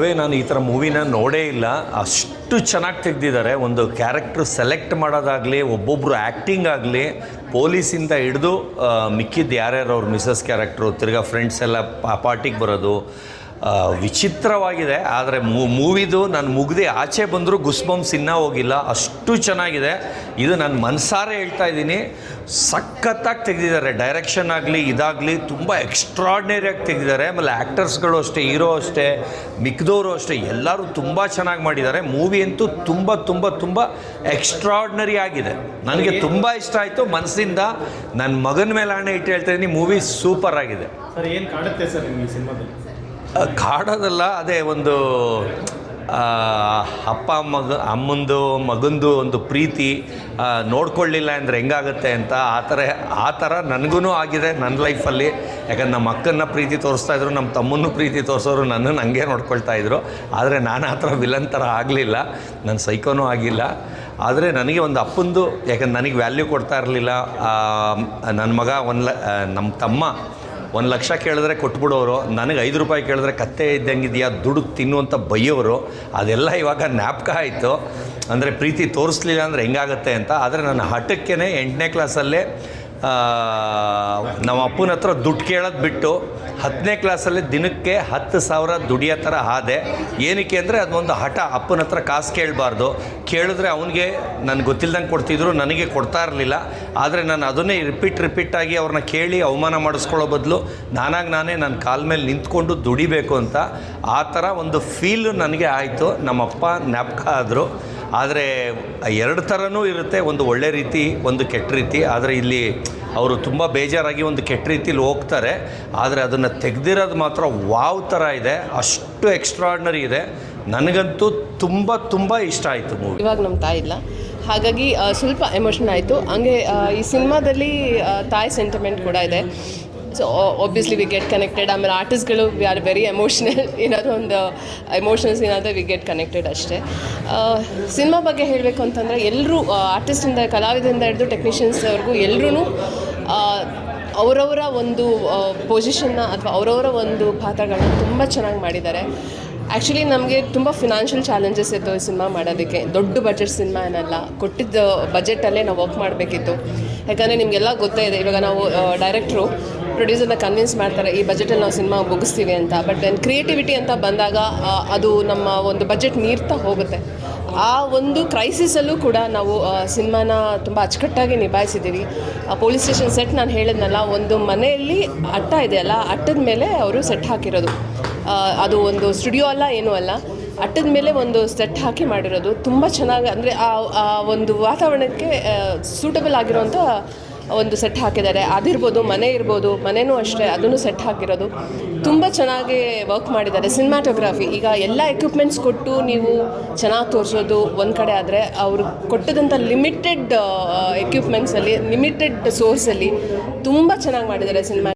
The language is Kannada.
ನಾನು ಈ ಥರ ಮೂವಿನ ನೋಡೇ ಇಲ್ಲ. ಅಷ್ಟು ಚೆನ್ನಾಗಿ ತೆಗೆದಿದ್ದಾರೆ. ಒಂದು ಕ್ಯಾರೆಕ್ಟ್ರ್ ಸೆಲೆಕ್ಟ್ ಮಾಡೋದಾಗಲಿ, ಒಬ್ಬೊಬ್ಬರು ಆ್ಯಕ್ಟಿಂಗ್ ಆಗಲಿ, ಪೊಲೀಸಿಂದ ಹಿಡಿದು ಮಿಕ್ಕಿದ್ದು ಯಾರ್ಯಾರು ಅವ್ರ ಮಿಸಸ್ ಕ್ಯಾರೆಕ್ಟ್ರು, ತಿರ್ಗಾ ಫ್ರೆಂಡ್ಸ್ ಎಲ್ಲ ಪಾರ್ಟಿಗೆ ಬರೋದು ವಿಚಿತ್ರವಾಗಿದೆ. ಆದರೆ ಮೂವಿದು ನಾನು ಮುಗ್ದು ಆಚೆ ಬಂದರೂ ಗುಸ್ಬಂಬ್ಸ್ ಇನ್ನೂ ಹೋಗಿಲ್ಲ, ಅಷ್ಟು ಚೆನ್ನಾಗಿದೆ. ಇದು ನಾನು ಮನಸಾರೆ ಹೇಳ್ತಾ ಇದ್ದೀನಿ, ಸಖತ್ತಾಗಿ ತೆಗೆದಿದ್ದಾರೆ. ಡೈರೆಕ್ಷನ್ ಆಗಲಿ ಇದಾಗಲಿ ತುಂಬ ಎಕ್ಸ್ಟ್ರಾರ್ಡಿನರಿಯಾಗಿ ತೆಗೆದಿದ್ದಾರೆ. ಆಮೇಲೆ ಆ್ಯಕ್ಟರ್ಸ್ಗಳು ಅಷ್ಟೇ, ಹೀರೋ ಅಷ್ಟೇ, ಮಿಕ್ದವರು ಅಷ್ಟೇ, ಎಲ್ಲರೂ ತುಂಬ ಚೆನ್ನಾಗಿ ಮಾಡಿದ್ದಾರೆ. ಮೂವಿ ಅಂತೂ ತುಂಬ ತುಂಬ ತುಂಬ ಎಕ್ಸ್ಟ್ರಾರ್ಡಿನರಿ ಆಗಿದೆ. ನನಗೆ ತುಂಬ ಇಷ್ಟ ಆಯಿತು ಮನಸ್ಸಿಂದ. ನನ್ನ ಮಗನ ಮೇಲೆ ಹಣೆ ಇಟ್ಟು ಹೇಳ್ತಾ ಇದ್ದೀನಿ, ಮೂವಿ ಸೂಪರ್ ಆಗಿದೆ. ಸರ್ ಏನು ಕಾಣುತ್ತೆ ಸರ್ ನಿಮಗೆ ಸಿನಿಮಾದಲ್ಲಿ? ಕಾಡೋದಲ್ಲ, ಅದೇ ಒಂದು ಅಪ್ಪ ಅಮ್ಮಂದು ಮಗಂದು ಒಂದು ಪ್ರೀತಿ ನೋಡ್ಕೊಳ್ಳಿಲ್ಲ ಅಂದರೆ ಹೆಂಗಾಗುತ್ತೆ ಅಂತ ಆ ಥರ ನನಗೂ ಆಗಿದೆ ನನ್ನ ಲೈಫಲ್ಲಿ. ಯಾಕಂದ್ರೆ ನಮ್ಮ ಅಕ್ಕನ ಪ್ರೀತಿ ತೋರಿಸ್ತಾಯಿದ್ರು, ನಮ್ಮ ತಮ್ಮನ್ನು ಪ್ರೀತಿ ತೋರಿಸೋರು ನನ್ನನ್ನು ಹಂಗೆ ನೋಡ್ಕೊಳ್ತಾಯಿದ್ರು. ಆದರೆ ನಾನು ಆ ಥರ ವಿಲನ್ ಥರ ಆಗಲಿಲ್ಲ, ನನ್ನ ಸೈಕೋನೂ ಆಗಿಲ್ಲ. ಆದರೆ ನನಗೆ ಒಂದು ಅಪ್ಪಂದು, ಯಾಕಂದ್ರೆ ನನಗೆ ವ್ಯಾಲ್ಯೂ ಕೊಡ್ತಾ ಇರಲಿಲ್ಲ. ನನ್ನ ಮಗ ನಮ್ಮ ತಮ್ಮ 1 ಲಕ್ಷ ಕೇಳಿದ್ರೆ ಕೊಟ್ಬಿಡೋರು, ನನಗೆ 5 ರೂಪಾಯಿ ಕೇಳಿದ್ರೆ ಕತ್ತೆ ಇದ್ದಂಗಿದೆಯಾ ದುಡ್ಡು ತಿನ್ನುವಂಥ ಬೈಯೋರು. ಅದೆಲ್ಲ ಇವಾಗ ಜ್ಞಾಪಕ ಆಯಿತು. ಅಂದರೆ ಪ್ರೀತಿ ತೋರಿಸ್ಲಿಲ್ಲ ಅಂದರೆ ಹೆಂಗಾಗುತ್ತೆ ಅಂತ. ಆದರೆ ನನ್ನ ಹಠಕ್ಕೇ 8ನೇ ಕ್ಲಾಸಲ್ಲೇ ನಮ್ಮ ಅಪ್ಪನ ಹತ್ರ ದುಡ್ಡು ಕೇಳೋದು ಬಿಟ್ಟು 10ನೇ ಕ್ಲಾಸಲ್ಲಿ ದಿನಕ್ಕೆ 10,000 ದುಡಿಯೋ ಥರ ಆದೆ. ಏನಕ್ಕೆ ಅಂದರೆ ಅದೊಂದು ಹಠ. ಅಪ್ಪನ ಹತ್ರ ಕಾಸು ಕೇಳಬಾರ್ದು, ಕೇಳಿದ್ರೆ ಅವನಿಗೆ ನನಗೆ ಗೊತ್ತಿಲ್ದಂಗೆ ಕೊಡ್ತಿದ್ರು, ನನಗೆ ಕೊಡ್ತಾ ಇರಲಿಲ್ಲ. ಆದರೆ ನಾನು ಅದನ್ನೇ ರಿಪೀಟಾಗಿ ಅವ್ರನ್ನ ಕೇಳಿ ಅವಮಾನ ಮಾಡಿಸ್ಕೊಳ್ಳೋ ಬದಲು ನಾನಾಗಿ ನಾನೇ ನನ್ನ ಕಾಲ ಮೇಲೆ ನಿಂತ್ಕೊಂಡು ದುಡಿಬೇಕು ಅಂತ ಆ ಥರ ಒಂದು ಫೀಲು ನನಗೆ ಆಯಿತು. ನಮ್ಮಪ್ಪ ಜ್ಞಾಪಕ ಆದರು. ಆದರೆ 2 ಥರನೂ ಇರುತ್ತೆ, ಒಂದು ಒಳ್ಳೆ ರೀತಿ, ಒಂದು ಕೆಟ್ಟ ರೀತಿ. ಆದರೆ ಇಲ್ಲಿ ಅವರು ತುಂಬ ಬೇಜಾರಾಗಿ ಒಂದು ಕೆಟ್ಟ ರೀತಿಲಿ ಹೋಗ್ತಾರೆ. ಆದರೆ ಅದನ್ನು ತೆಗೆದಿರೋದು ಮಾತ್ರ ವಾವ್ ಥರ ಇದೆ, ಅಷ್ಟು ಎಕ್ಸ್ಟ್ರಾರ್ಡಿನರಿ ಇದೆ. ನನಗಂತೂ ತುಂಬ ತುಂಬ ಇಷ್ಟ ಆಯಿತು ಮೂವಿ. ಇವಾಗ ನಮ್ಮ ತಾಯಿ ಇಲ್ಲ, ಹಾಗಾಗಿ ಸ್ವಲ್ಪ ಎಮೋಷನ್ ಆಯಿತು. ಹಂಗೆ ಈ ಸಿನಿಮಾದಲ್ಲಿ ತಾಯಿ ಸೆಂಟಿಮೆಂಟ್ ಕೂಡ ಇದೆ. So obviously we get connected. ಆಮೇಲೆ ಆರ್ಟಿಸ್ಟ್ಗಳು ವಿ ಆರ್ ವೆರಿ ಎಮೋಷ್ನಲ್. ಏನಾದರೂ ಒಂದು ಎಮೋಷನ್ಸ್ ಏನಾದರೂ ವಿ ಗೆಟ್ ಕನೆಕ್ಟೆಡ್ ಅಷ್ಟೇ. ಸಿನಿಮಾ ಬಗ್ಗೆ ಹೇಳಬೇಕು ಅಂತಂದರೆ ಎಲ್ಲರೂ ಆರ್ಟಿಸ್ಟಿಂದ, ಕಲಾವಿದರಿಂದ ಹಿಡಿದು ಟೆಕ್ನಿಷಿಯನ್ಸ್ವರೆಗೂ ಎಲ್ಲರೂ ಅವರವರ ಒಂದು ಪೊಸಿಷನ್ನ ಅಥವಾ ಅವರವರ ಒಂದು ಪಾತ್ರಗಳನ್ನ ತುಂಬ ಚೆನ್ನಾಗಿ ಮಾಡಿದ್ದಾರೆ. ಆ್ಯಕ್ಚುಲಿ ನಮಗೆ ತುಂಬ ಫಿನಾನ್ಷಿಯಲ್ ಚಾಲೆಂಜಸ್ ಇತ್ತು ಈ ಸಿನಿಮಾ ಮಾಡೋದಕ್ಕೆ. ದೊಡ್ಡ ಬಜೆಟ್ ಸಿನಿಮಾ ಏನಲ್ಲ, ಕೊಟ್ಟಿದ್ದ ಬಜೆಟಲ್ಲೇ ನಾವು ವರ್ಕ್ ಮಾಡಬೇಕಿತ್ತು. ಯಾಕಂದರೆ ನಿಮಗೆಲ್ಲ ಗೊತ್ತೇ ಇದೆ, ಇವಾಗ ನಾವು ಡೈರೆಕ್ಟ್ರು ಪ್ರೊಡ್ಯೂಸರ್ನ ಕನ್ವಿನ್ಸ್ ಮಾಡ್ತಾರೆ ಈ ಬಜೆಟಲ್ಲಿ ನಾವು ಸಿನಿಮಾ ಮುಗಿಸ್ತೀವಿ ಅಂತ. ಬಟ್ ದೆನ್ ಕ್ರಿಯೇಟಿವಿಟಿ ಅಂತ ಬಂದಾಗ ಅದು ನಮ್ಮ ಒಂದು ಬಜೆಟ್ ಮೀರ್ತಾ ಹೋಗುತ್ತೆ. ಆ ಒಂದು ಕ್ರೈಸಿಸಲ್ಲೂ ಕೂಡ ನಾವು ಸಿನಿಮಾನ ತುಂಬ ಅಚ್ಚುಕಟ್ಟಾಗಿ ನಿಭಾಯಿಸಿದ್ದೀವಿ. ಪೊಲೀಸ್ ಸ್ಟೇಷನ್ ಸೆಟ್ ನಾನು ಹೇಳಿದ್ನಲ್ಲ, ಒಂದು ಮನೆಯಲ್ಲಿ ಅಟ್ಟ ಇದೆಯಲ್ಲ, ಅಟ್ಟದ ಮೇಲೆ ಅವರು ಸೆಟ್ ಹಾಕಿರೋದು. ಅದು ಒಂದು ಸ್ಟುಡಿಯೋ ಅಲ್ಲ, ಏನೂ ಅಲ್ಲ, ಅಟ್ಟದ ಮೇಲೆ ಒಂದು ಸೆಟ್ ಹಾಕಿ ಮಾಡಿರೋದು. ತುಂಬ ಚೆನ್ನಾಗಿ, ಅಂದರೆ ಆ ಒಂದು ವಾತಾವರಣಕ್ಕೆ ಸೂಟಬಲ್ ಆಗಿರೋಂಥ ಒಂದು ಸೆಟ್ ಹಾಕಿದ್ದಾರೆ. ಅದಿರ್ಬೋದು, ಮನೆ ಇರ್ಬೋದು, ಮನೆಯೂ ಅಷ್ಟೇ, ಅದನ್ನು ಸೆಟ್ ಹಾಕಿರೋದು. ತುಂಬ ಚೆನ್ನಾಗಿ ವರ್ಕ್ ಮಾಡಿದ್ದಾರೆ. ಸಿನಿಮಾಟೋಗ್ರಫಿ, ಈಗ ಎಲ್ಲ ಎಕ್ವಿಪ್ಮೆಂಟ್ಸ್ ಕೊಟ್ಟು ನೀವು ಚೆನ್ನಾಗಿ ತೋರಿಸೋದು ಒಂದು ಕಡೆ ಆದರೆ, ಅವರು ಕೊಟ್ಟದಂಥ ಲಿಮಿಟೆಡ್ ಎಕ್ವಿಪ್ಮೆಂಟ್ಸಲ್ಲಿ, ಲಿಮಿಟೆಡ್ ಸೋರ್ಸಲ್ಲಿ ತುಂಬ ಚೆನ್ನಾಗಿ ಮಾಡಿದ್ದಾರೆ ಸಿನಿಮಾ.